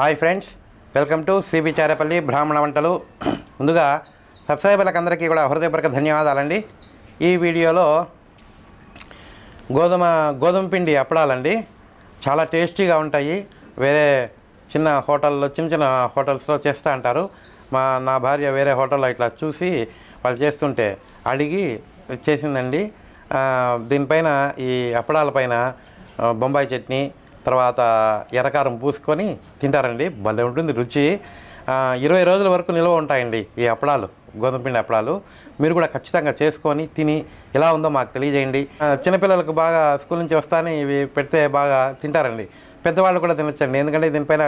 Hi friends, welcome to cbcharepalli బ్రాహ్మణవంటలు. ముందుగా సబ్స్క్రైబర్లకు అందరికీ కూడా హృదయపూర్వక ధన్యవాదాలండి. ఈ వీడియోలో గోధుమ పిండి అప్పడాలండి. చాలా టేస్టీగా ఉంటాయి. వేరే చిన్న హోటల్స్లో చేస్తూ అంటారు. నా భార్య వేరే హోటల్లో ఇట్లా చూసి వాళ్ళు చేస్తుంటే అడిగి చేసిందండి. దీనిపైన ఈ అప్పడాలపైన బొంబాయి చట్నీ, తర్వాత ఎర్రకారం పూసుకొని తింటారండి. భలే ఉంటుంది రుచి. 20 రోజుల వరకు నిల్వ ఉంటాయండి ఈ అప్పడాలు, గోధుమ పిండి అప్పడాలు. మీరు కూడా ఖచ్చితంగా చేసుకొని తిని ఎలా ఉందో మాకు తెలియజేయండి. చిన్నపిల్లలకు బాగా స్కూల్ నుంచి వస్తానే ఇవి పెడితే బాగా తింటారండి. పెద్దవాళ్ళు కూడా తినొచ్చండి, ఎందుకంటే దీనిపైన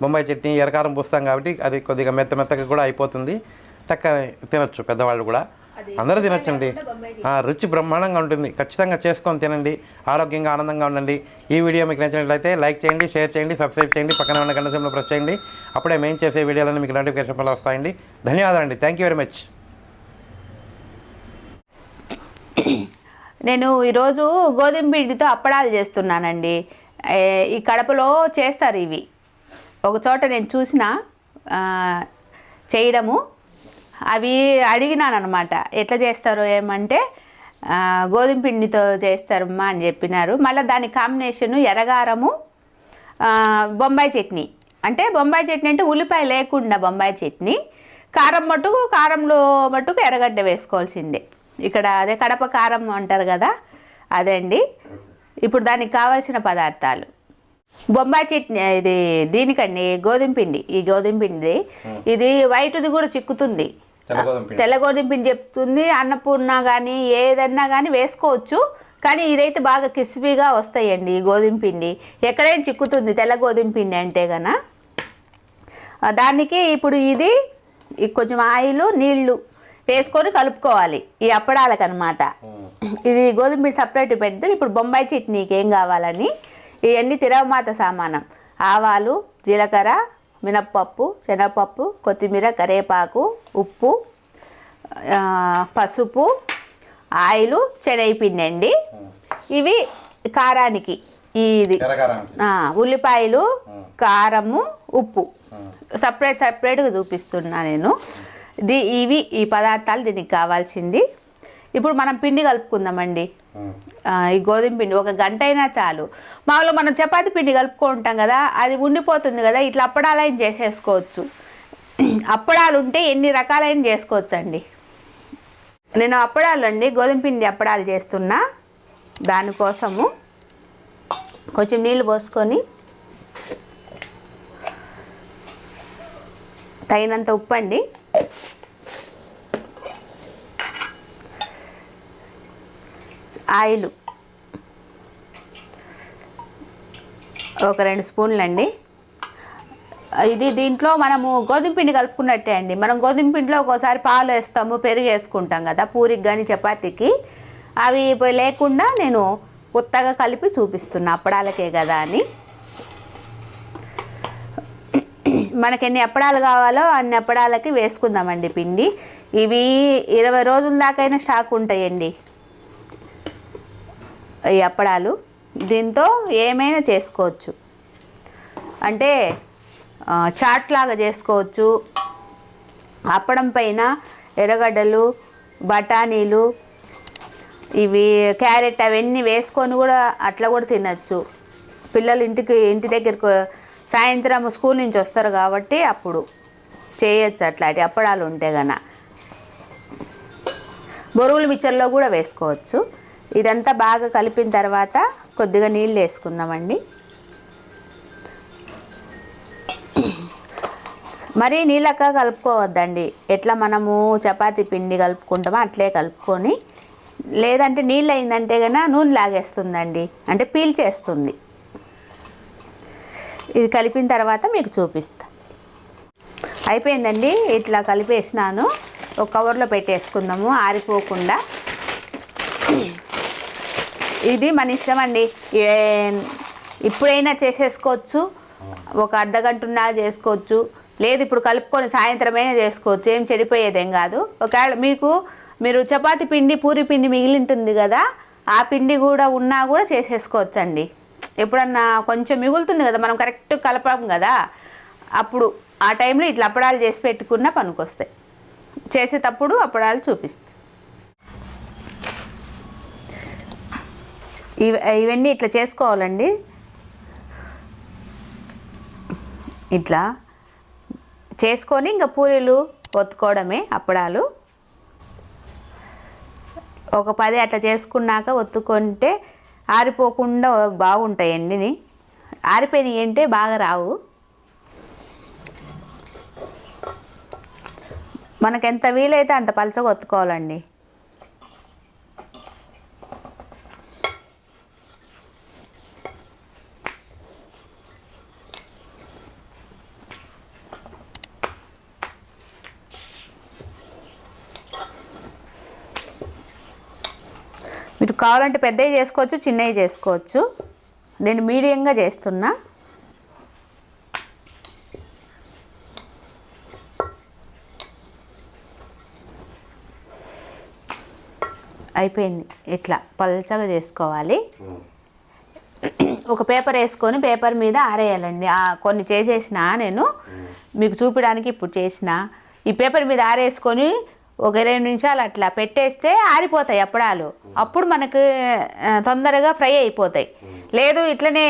బొంబాయి చట్నీ, ఎర్రకారం పూస్తాం కాబట్టి అది కొద్దిగా మెత్తగా కూడా అయిపోతుంది. చక్కగా తినొచ్చు పెద్దవాళ్ళు కూడా, అందరూ తినొచ్చండి. రుచి బ్రహ్మాండంగా ఉంటుంది. ఖచ్చితంగా చేసుకొని తినండి, ఆరోగ్యంగా ఆనందంగా ఉండండి. ఈ వీడియో మీకు నచ్చినట్లయితే లైక్ చేయండి, షేర్ చేయండి, సబ్స్క్రైబ్ చేయండి, పక్కన ఉన్న గంట సింబల్ ప్రెస్ చేయండి. అప్పుడే మేము చేసే వీడియోలను మీకు నోటిఫికేషన్ వల్ల వస్తాయండి. ధన్యవాదాలండి. Thank you very much. నేను ఈరోజు గోధుమ పిండితో అప్పడాలు చేస్తున్నానండి. ఈ కడపలో చేస్తారు ఇవి. ఒక చోట నేను చూసిన చేయడము, అవి అడిగినాను అనమాట. ఎట్లా చేస్తారో ఏమంటే గోధుమ పిండితో చేస్తారమ్మా అని చెప్పినారు. మళ్ళీ దాని కాంబినేషను ఎర్రగారము, బొంబాయి చట్నీ. అంటే బొంబాయి చట్నీ అంటే ఉల్లిపాయ లేకుండా బొంబాయి చట్నీ. కారంలో మట్టుకు ఎర్రగడ్డ వేసుకోవాల్సిందే. ఇక్కడ అదే కడప కారం అంటారు కదా, అదే అండి. ఇప్పుడు దానికి కావాల్సిన పదార్థాలు: బొంబాయి చట్నీ, ఇది దీనికండి గోధుమ పిండి. ఈ గోధుమ పిండి ఇది వైట్ది కూడా చిక్కుతుంది, తెల్ల గోధుమ పిండి చెప్తుంది. అన్నపూర్ణ కానీ ఏదన్నా కానీ వేసుకోవచ్చు, కానీ ఇదైతే బాగా క్రిస్పీగా వస్తాయండి. ఈ గోధుమ పిండి ఎక్కడైనా చిక్కుతుంది, తెల్ల గోధుమ పిండి అంటే గన. దానికి ఇప్పుడు ఇది కొంచెం ఆయిల్, నీళ్లు వేసుకొని కలుపుకోవాలి ఈ అప్పడాలకు అనమాట. ఇది గోధుమ పిండి సపరేట్ పెడతాం. ఇప్పుడు బొంబాయి చట్నీకి ఏం కావాలని ఇవన్నీ తిరగమాత సామానం: ఆవాలు, జీలకర్ర, మినప్పప్పు, శనగపప్పు, కొత్తిమీర, కరివేపాకు, ఉప్పు, పసుపు, ఆయిల్, శనగపిండి అండి. ఇవి కారానికి ఇది ఉల్లిపాయలు, కారము, ఉప్పు సపరేట్గా చూపిస్తున్నా నేను. ఇవి ఈ పదార్థాలు దీనికి కావాల్సింది. ఇప్పుడు మనం పిండి కలుపుకుందామండి. ఈ గోధుమ పిండి 1 గంట అయినా చాలు. మామూలుగా మనం చపాతీ పిండి కలుపుకుంటాం కదా, అది ఉండిపోతుంది కదా. ఇట్లా అప్పడాలైన చేసేసుకోవచ్చు. అప్పడాలు ఉంటే ఎన్ని రకాలైన చేసుకోవచ్చు అండి. నేను అప్పడాలు అండి, గోధుమ పిండి అప్పడాలు చేస్తున్నా. దానికోసము కొంచెం నీళ్ళు పోసుకొని, తగినంత ఉప్పు అండి, ఆయిల్ ఒక 2 స్పూన్లు అండి. దీంట్లో మనము గోధుమ పిండి కలుపుకున్నట్టే అండి. మనం గోధుమ పిండిలో ఒక్కోసారి పాలు వేస్తాము, పెరుగు వేసుకుంటాం కదా పూరికి కానీ చపాతీకి. అవి లేకుండా నేను కొత్తగా కలిపి చూపిస్తున్నా, అప్పడాలకే కదా అని. మనకి ఎన్ని అప్పడాలు కావాలో అన్ని అప్పడాలకి వేసుకుందామండి పిండి. ఇవి 20 రోజుల దాకైనా స్టాక్ ఉంటాయండి ఈ అప్పడాలు. దీంతో ఏమైనా చేసుకోవచ్చు. అంటే చాట్ లాగా చేసుకోవచ్చు. అప్పడం పైన ఎర్రగడ్డలు, బఠానీలు, ఇవి క్యారెట్ అవన్నీ వేసుకొని కూడా అట్లా కూడా తినచ్చు. పిల్లలు ఇంటి దగ్గరకు సాయంత్రం స్కూల్ నుంచి వస్తారు కాబట్టి అప్పుడు చేయొచ్చు అట్లాంటి అప్పడాలు ఉంటే గన. బొరుగుల మిక్చర్లో కూడా వేసుకోవచ్చు. ఇదంతా బాగా కలిపిన తర్వాత కొద్దిగా నీళ్ళు వేసుకుందామండి. మరీ నీళ్ళక కలుపుకోవద్దండి. ఎట్లా మనము చపాతీ పిండి కలుపుకుంటామో అట్లే కలుపుకొని, లేదంటే నీళ్ళు అయిందంటే కన్నా నూనె లాగేస్తుందండి, అంటే పీల్చేస్తుంది. ఇది కలిపిన తర్వాత మీకు చూపిస్తా. అయిపోయిందండి, ఇట్లా కలిపేసినాను. ఒక కవర్లో పెట్టేసుకుందాము ఆరిపోకుండా. ఇది మన ఇష్టం అండి, ఇప్పుడైనా చేసేసుకోవచ్చు, ఒక అర్ధగంటన్నా చేసుకోవచ్చు, లేదు ఇప్పుడు కలుపుకొని సాయంత్రమైనా చేసుకోవచ్చు. ఏం చెడిపోయేదేం కాదు. ఒకవేళ మీరు చపాతీ పిండి, పూరి పిండి మిగిలి ఉంటుంది కదా, ఆ పిండి కూడా ఉన్నా కూడా చేసేసుకోవచ్చండి. ఎప్పుడన్నా కొంచెం మిగులుతుంది కదా, మనం కరెక్ట్ కలపం కదా, అప్పుడు ఆ టైంలో ఇట్లా అప్పడాలు చేసి పెట్టుకున్న పనికొస్తాయి. చేసేటప్పుడు అప్పడాలు చూపిస్తాయి. ఇవన్నీ ఇట్లా చేసుకోవాలండి. ఇట్లా చేసుకొని ఇంకా పూరీలు ఒత్తుకోవడమే. అప్పడాలు ఒక 10 అట్లా చేసుకున్నాక ఒత్తుకుంటే ఆరిపోకుండా బాగుంటాయండి. ఆరిపోయినవి అంటే బాగా రావు. మనకు ఎంత వీలైతే అంత పలచగా ఒత్తుకోవాలండి. మీరు కావాలంటే పెద్దవి చేసుకోవచ్చు, చిన్నవి చేసుకోవచ్చు. నేను మీడియంగా చేస్తున్నా. అయిపోయింది. ఇట్లా పల్చగా చేసుకోవాలి. ఒక పేపర్ వేసుకొని పేపర్ మీద ఆరేయాలండి. కొన్ని చేసేసిన నేను మీకు చూపించడానికి ఇప్పుడు చేసిన. ఈ పేపర్ మీద ఆరేసుకొని ఒక 20 నిమిషాలు అట్లా పెట్టేస్తే ఆరిపోతాయి అప్పడాలు. అప్పుడు మనకు తొందరగా ఫ్రై అయిపోతాయి. లేదు ఇట్లనే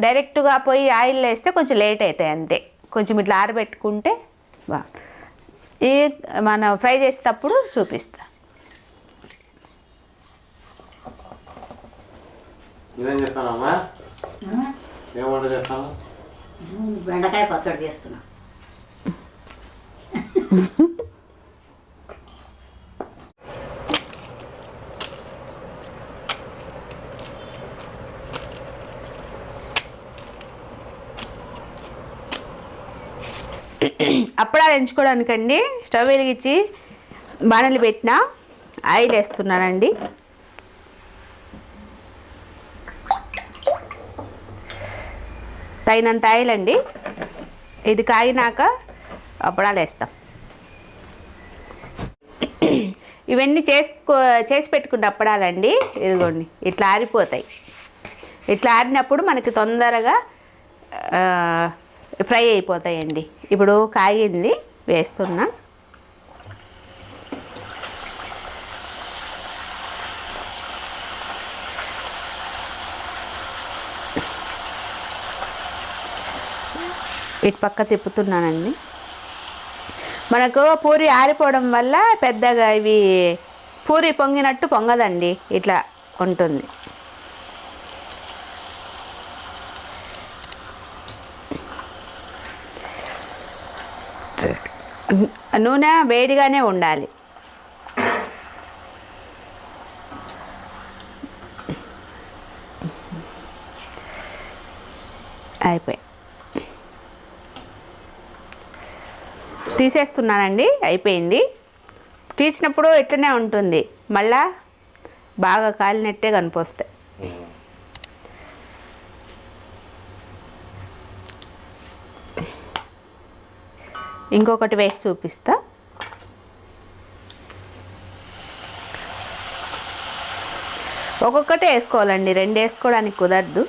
డైరెక్ట్గా పోయి ఆయిల్ వేస్తే కొంచెం లేట్ అవుతాయి అంతే. కొంచెం ఇట్లా ఆరబెట్టుకుంటే ఈ మనం ఫ్రై చేసేటప్పుడు చూపిస్తా. బెండకాయ పచ్చడి చేస్తున్నా. అప్పడాలు ఎంచుకోవడానికండి స్టవ్ వెలిగించి బాణలు పెట్టిన ఆయిల్ వేస్తున్నానండి. తగినంత ఆయిల్ అండి. ఇది కాగినాక అప్పడాలు వేస్తాం. ఇవన్నీ చేసి పెట్టుకున్న అప్పడాలండి. ఇదిగోండి ఇట్లా ఆరిపోతాయి. ఇట్లా ఆరినప్పుడు మనకి తొందరగా ఫ్రై అయిపోతాయండి. ఇప్పుడు కాగింది వేస్తున్నా. ఇటు పక్క తిప్పుతున్నానండి. మనకు పూరి ఆరిపోవడం వల్ల పెద్దగా ఇవి పూరి పొంగినట్టు పొంగదండి, ఇట్లా ఉంటుంది. నూనె వేడిగానే ఉండాలి. అయిపోయి తీసేస్తున్నానండి. అయిపోయింది. తీసినప్పుడు ఇట్లనే ఉంటుంది, మళ్ళా బాగా కాలినట్టే కనిపిస్తాయి. ఇంకొకటి వేసి చూపిస్తా. ఒక్కొక్కటి వేసుకోవాలండి, 2 వేసుకోవడానికి కుదరదు.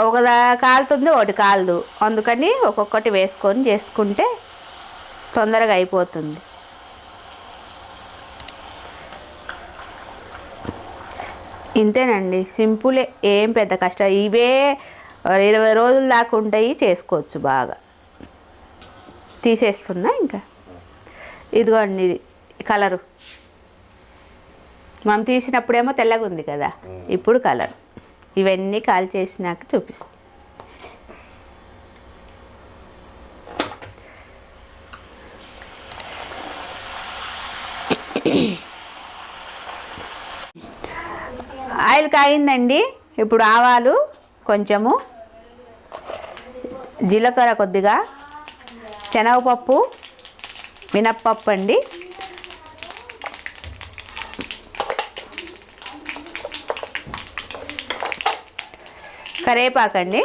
ఒక కాలుతుంది, ఒకటి కాలదు. అందుకని ఒక్కొక్కటి వేసుకొని చేసుకుంటే తొందరగా అయిపోతుంది. ఇంతేనండి, సింపులే, ఏం పెద్ద కష్టం. ఇవే 20 రోజుల దాకా ఉంటాయి, చేసుకోవచ్చు బాగా. తీసేస్తున్నా. ఇంకా ఇదిగోండి ఇది కలరు. మనం తీసినప్పుడేమో తెల్లగా ఉంది కదా, ఇప్పుడు కలర్. ఇవన్నీ కాల్ చేసినాక చూపిస్తాను. ఆయిల్ కాగిందండి. ఇప్పుడు ఆవాలు కొంచెము, జీలకర్ర కొద్దిగా, శనగపప్పు, మినప్పప్పు అండి, కరివేపాకండి,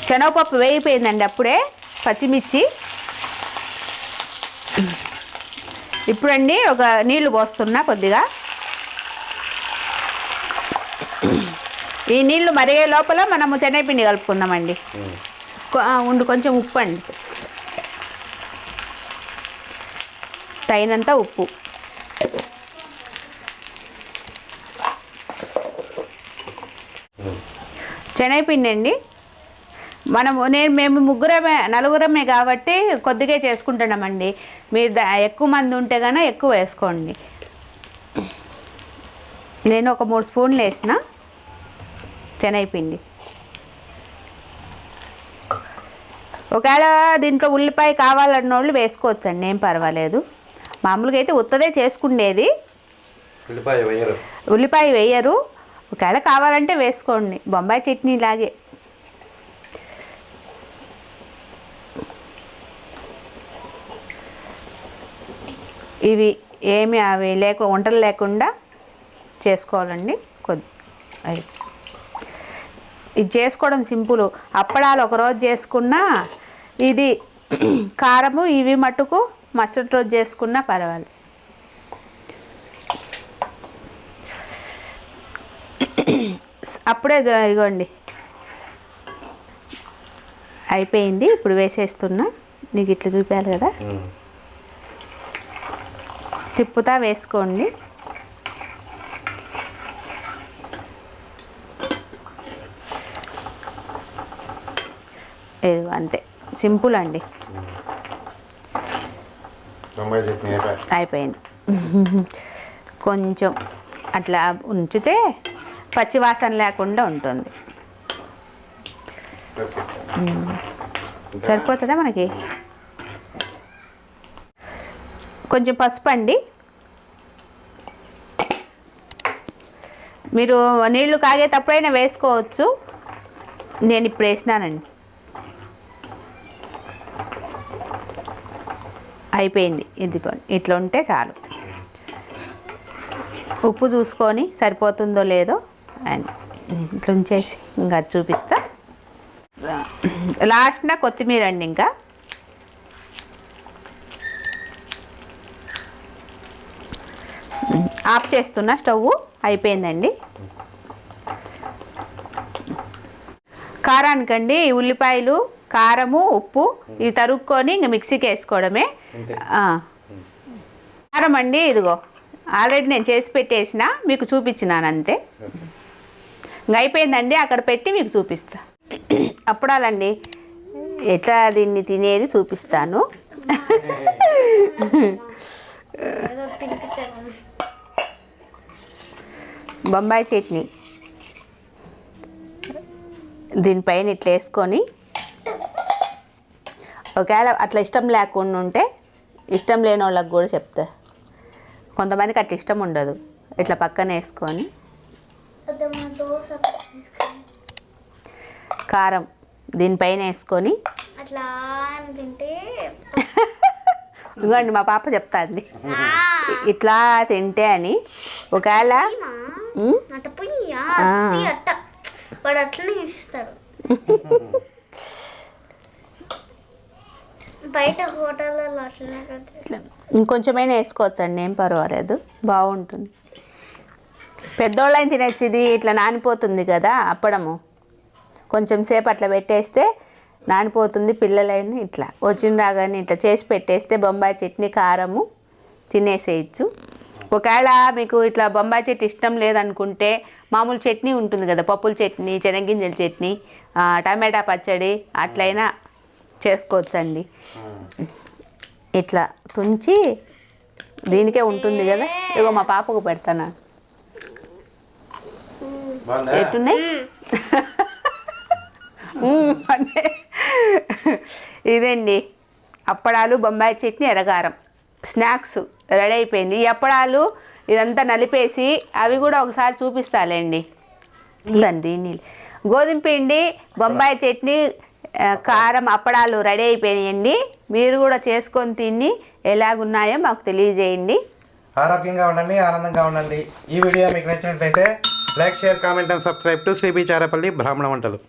శనగపప్పు వేగిపోయిందండి అప్పుడే, పచ్చిమిర్చి, ఇప్పుడండి ఒక నీళ్లు పోస్తున్నా కొద్దిగా. ఈ నీళ్లు మరిగే లోపల మనము శనగపిండి కలుపుకుందామండి. కొంచెం ఉప్పు అండి, తగినంత ఉప్పు. శనగపిండి అండి మేము నలుగురమే కాబట్టి కొద్దిగా చేసుకుంటున్నామండి. మీరు ఎక్కువ మంది ఉంటే కన్నా ఎక్కువ వేసుకోండి. నేను ఒక 3 స్పూన్లు వేసిన శనగపిండి. ఒకవేళ దీంట్లో ఉల్లిపాయ కావాలన్న వాళ్ళు వేసుకోవచ్చండి, ఏం పర్వాలేదు. మామూలుగా అయితే ఉత్తదే చేసుకునేది, ఉల్లిపాయ వేయరు. ఒకవేళ కావాలంటే వేసుకోండి, బొంబాయి చట్నీ లాగే. ఇవి ఏమి అవి వంటలు లేకుండా చేసుకోవాలండి. ఇది చేసుకోవడం సింపుల్. అప్పడాలు ఒకరోజు చేసుకున్నా, ఇది కారము ఇవి మట్టుకు మరుసటి రోజు చేసుకున్నా పర్వాలేదు. అప్పుడే ఇగోండి అయిపోయింది. ఇప్పుడు వేసేస్తున్నా, నీకు ఇట్లా చూపించాలి కదా, తిప్పుతా వేసుకోండి. అంతే, సింపుల్ అండి. అయిపోయింది. కొంచెం అట్లా ఉంచితే పచ్చివాసన లేకుండా ఉంటుంది. సరిపోతుందా మనకి? కొంచెం పసుపు అండి. మీరు నీళ్లు కాగేటప్పుడైనా వేసుకోవచ్చు, నేను ఇప్పుడు వేసినానండి. అయిపోయింది. ఇదిగోండి, ఇట్లా ఉంటే చాలు. ఉప్పు చూసుకొని సరిపోతుందో లేదో అండ్ ఇట్లా ఉంచేసి ఇంకా చూపిస్తా. లాస్ట్న కొత్తిమీర అండి. ఇంకా ఆఫ్ చేస్తున్నా స్టవ్. అయిపోయిందండి. కారానికండి ఉల్లిపాయలు, కారము, ఉప్పు ఇవి తరుక్కొని ఇంక మిక్సీకి వేసుకోవడమే. కారం అండి ఇదిగో ఆల్రెడీ నేను చేసి పెట్టేసిన, మీకు చూపించినాను అంతే. ఇంక అయిపోయిందండి. అక్కడ పెట్టి మీకు చూపిస్తా. అప్పడాలండి ఎట్లా దీన్ని తినేది చూపిస్తాను. బొంబాయి చట్నీ దీనిపైన ఇట్లా వేసుకొని, ఒకవేళ అట్లా ఇష్టం లేకుండా ఉంటే, ఇష్టం లేని వాళ్ళకి కూడా చెప్తా, కొంతమందికి అట్లా ఇష్టం ఉండదు. ఇట్లా పక్కన వేసుకొని కారం దీనిపైన వేసుకొని అట్లా తింటే ఇదిగోండి మా పాప చెప్తాంది ఇట్లా తింటే అని. ఒకవేళ వాడు అట్లనే ఇస్తారు. బయట హోటల్లో అట్లనే ఇంకొంచెమైనా వేసుకోవచ్చండి, ఏం పర్వాలేదు, బాగుంటుంది. పెద్దోళ్ళని తినచ్చు. ఇది ఇట్లా నానిపోతుంది కదా అప్పడము, కొంచెం సేపు అట్లా పెట్టేస్తే నానిపోతుంది. పిల్లలైనా ఇట్లా వచ్చిన రాగానే ఇట్లా చేసి పెట్టేస్తే బొంబాయి చట్నీ కారము తినేసేయచ్చు. ఒకవేళ మీకు ఇట్లా బొంబాయి చట్నీ ఇష్టం లేదనుకుంటే మామూలు చట్నీ ఉంటుంది కదా, పప్పుల చట్నీ, శనగగింజల చట్నీ, టమాటా పచ్చడి అట్లయినా చేసుకోవచ్చండి. ఇట్లా తుంచి దీనికే ఉంటుంది కదా. ఇగో మా పాపకు పెడతాను. ఎట్టున్నాయి ఇదండి అప్పడాలు, బొంబాయి చట్నీ, ఎర్రగారం స్నాక్స్ రెడీ అయిపోయింది. ఈ అప్పడాలు ఇదంతా నలిపేసి అవి కూడా ఒకసారి చూపిస్తాలేండి. దీన్ని గోధుమ పిండి, బొంబాయి చట్నీ, కారం, అప్పడాలు రెడీ అయిపోయినాయండి. మీరు కూడా చేసుకొని తిని ఎలాగున్నాయో మాకు తెలియజేయండి. ఆరోగ్యంగా ఉండండి, ఆనందంగా ఉండండి. ఈ వీడియో మీకు నచ్చినట్లయితే like, share, comment and subscribe to cbcharepalli బ్రాహ్మణ వంటలు.